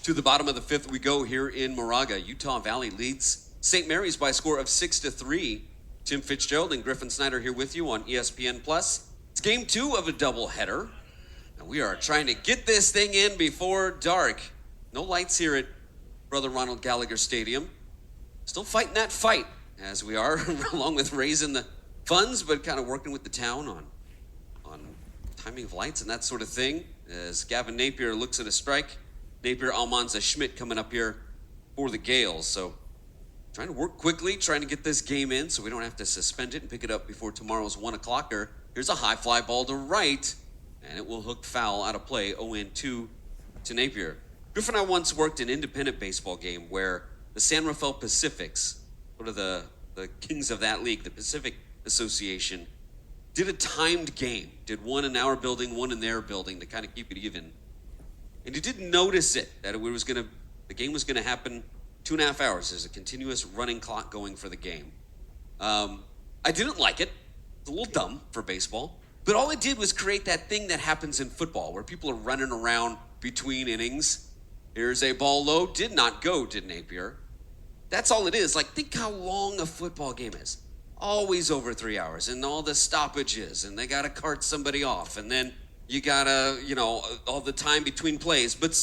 To the bottom of the fifth we go here in Moraga. Utah Valley leads St. Mary's by a score of 6-3. Tim Fitzgerald and Griffin Snyder here with you on ESPN Plus. It's game 2 of a doubleheader, and we are trying to get this thing in before dark. No lights here at Brother Ronald Gallagher Stadium. Still fighting that fight, as we are, along with raising the funds, but kind of working with the town on timing of lights and that sort of thing. As Gavin Napier looks at a strike, Napier, Almanza, Schmidt coming up here for the Gales. So trying to work quickly, trying to get this game in so we don't have to suspend it and pick it up before tomorrow's 1 o'clocker. Here's a high fly ball to right, and it will hook foul out of play, 0-2 to Napier. Griffin and I once worked an independent baseball game where the San Rafael Pacifics, one of the kings of that league, the Pacific Association, did a timed game. Did one in our building, one in their building to kind of keep it even. And you didn't notice it, that the game was gonna happen 2.5 hours. There's a continuous running clock going for the game. I didn't like it. It's a little dumb for baseball. But all it did was create that thing that happens in football where people are running around between innings. Here's a ball low, did not go to Napier. That's all it is. Like, think how long a football game is. Always over 3 hours, and all the stoppages, and they gotta cart somebody off, and then you gotta, all the time between plays. But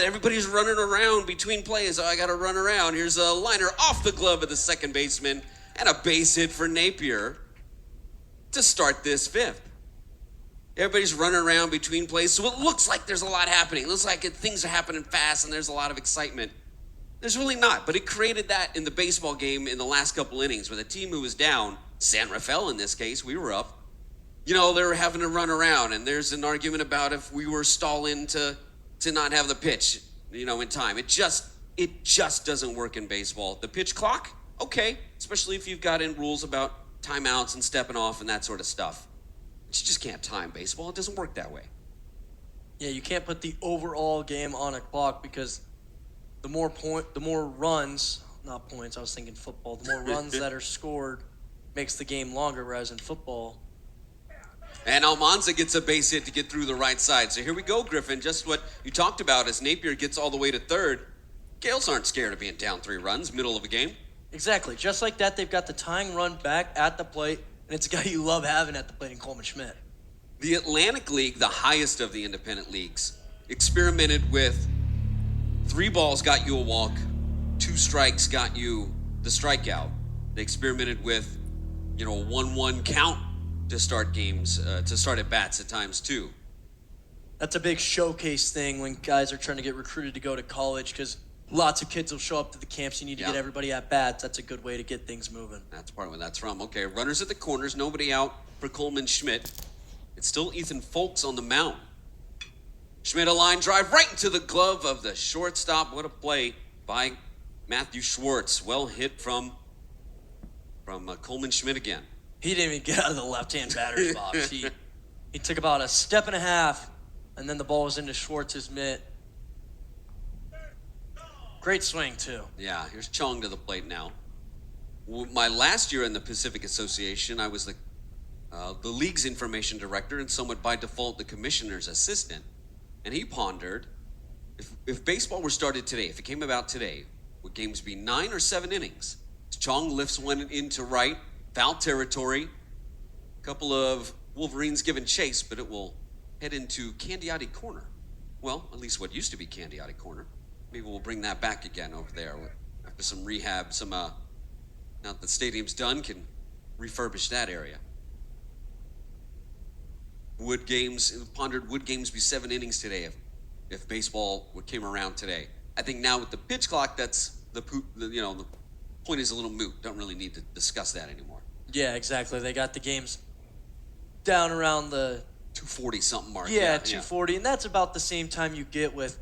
everybody's running around between plays. Oh, I gotta run around. Here's a liner off the glove of the second baseman, and a base hit for Napier to start this fifth. Everybody's running around between plays, so it looks like there's a lot happening. It looks like things are happening fast, and there's a lot of excitement. There's really not, but it created that in the baseball game in the last couple innings where the team who was down, San Rafael in this case, we were up, they were having to run around, and there's an argument about if we were stalling to not have the pitch, in time. It just doesn't work in baseball. The pitch clock, okay, especially if you've got in rules about timeouts and stepping off and that sort of stuff. But you just can't time baseball. It doesn't work that way. Yeah, you can't put the overall game on a clock because the more runs, not points, I was thinking football, the more runs that are scored makes the game longer, whereas in football. And Almanza gets a base hit to get through the right side. So here we go, Griffin, just what you talked about as Napier gets all the way to third. Gales aren't scared of being down 3 runs, middle of a game. Exactly. Just like that, they've got the tying run back at the plate, and it's a guy you love having at the plate in Coleman Schmidt. The Atlantic League, the highest of the independent leagues, experimented with 3 balls got you a walk, 2 strikes got you the strikeout. They experimented with, a 1-1 count to start games, to start at bats at times too. That's a big showcase thing when guys are trying to get recruited to go to college because lots of kids will show up to the camps. You need to get everybody at bats. That's a good way to get things moving. That's part of where that's from. Okay, runners at the corners, nobody out for Coleman Schmidt. It's still Ethan Folks on the mound. Schmidt, a line drive right into the glove of the shortstop. What a play by Matthew Schwartz. Well hit from Coleman Schmidt again. He didn't even get out of the left-hand batter's box. He took about a step and a half, and then the ball was into Schwartz's mitt. Great swing, too. Yeah, here's Chong to the plate now. My last year in the Pacific Association, I was the league's information director and somewhat by default the commissioner's assistant. And he pondered, if baseball were started today, if it came about today, would games be 9 or 7 innings? Chong lifts one into right, foul territory. A couple of Wolverines giving chase, but it will head into Candiati Corner. Well, at least what used to be Candiati Corner. Maybe we'll bring that back again over there after some rehab, now that the stadium's done, can refurbish that area. Would games be 7 innings today if baseball came around today? I think now with the pitch clock, that's the point is a little moot. Don't really need to discuss that anymore. Yeah, exactly. They got the games down around the 240 something mark. Yeah, 240, and that's about the same time you get with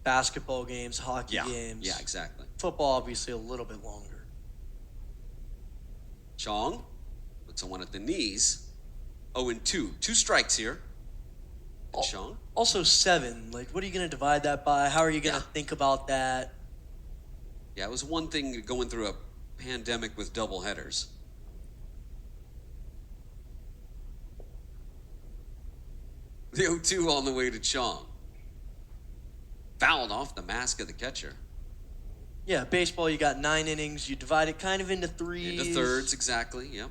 basketball games, hockey games. Yeah, exactly. Football, obviously, a little bit longer. Chong puts one at the knees. 0-2. 2 strikes here. Chong. Also 7. Like, what are you going to divide that by? How are you going to think about that? Yeah, it was one thing going through a pandemic with double headers. The 0-2 on the way to Chong. fouled off the mask of the catcher. Yeah, baseball, you got 9 innings. You divide it kind of into threes. Into thirds, exactly, yep.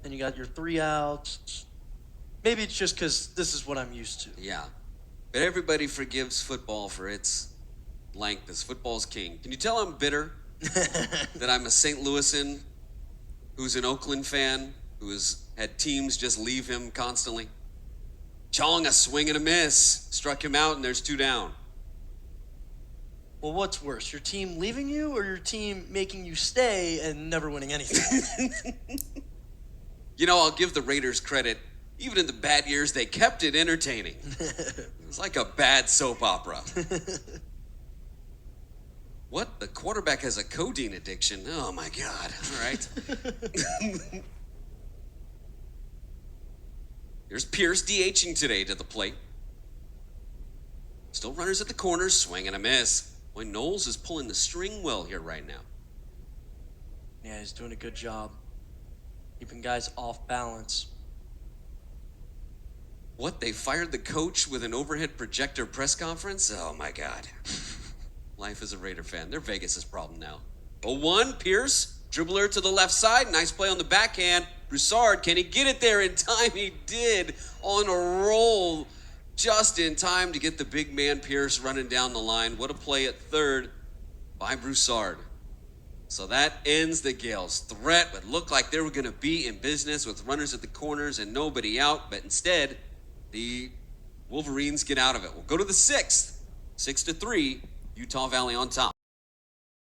And you got your 3 outs. Maybe it's just because this is what I'm used to. Yeah. But everybody forgives football for its length as football's king. Can you tell I'm bitter that I'm a St. Louisan who's an Oakland fan who has had teams just leave him constantly? Chong, a swing and a miss. Struck him out, and there's 2 down. Well, what's worse, your team leaving you or your team making you stay and never winning anything? You know, I'll give the Raiders credit. Even in the bad years, they kept it entertaining. It's like a bad soap opera. What? The quarterback has a codeine addiction. Oh, my God. All right. Here's Pierce DHing today to the plate. Still runners at the corners, swing and a miss. Boy, Knowles is pulling the string well here right now. Yeah, he's doing a good job keeping guys off balance. What? They fired the coach with an overhead projector press conference? Oh, my God. Life as a Raider fan. They're Vegas' problem now. 0-1, Pierce, dribbler to the left side. Nice play on the backhand. Broussard, can he get it there in time? He did, on a roll. Just in time to get the big man Pierce running down the line. What a play at third by Broussard. So that ends the Gales' threat. But looked like they were going to be in business with runners at the corners and nobody out. But instead, the Wolverines get out of it. We'll go to the 6th. 6-3, Utah Valley on top.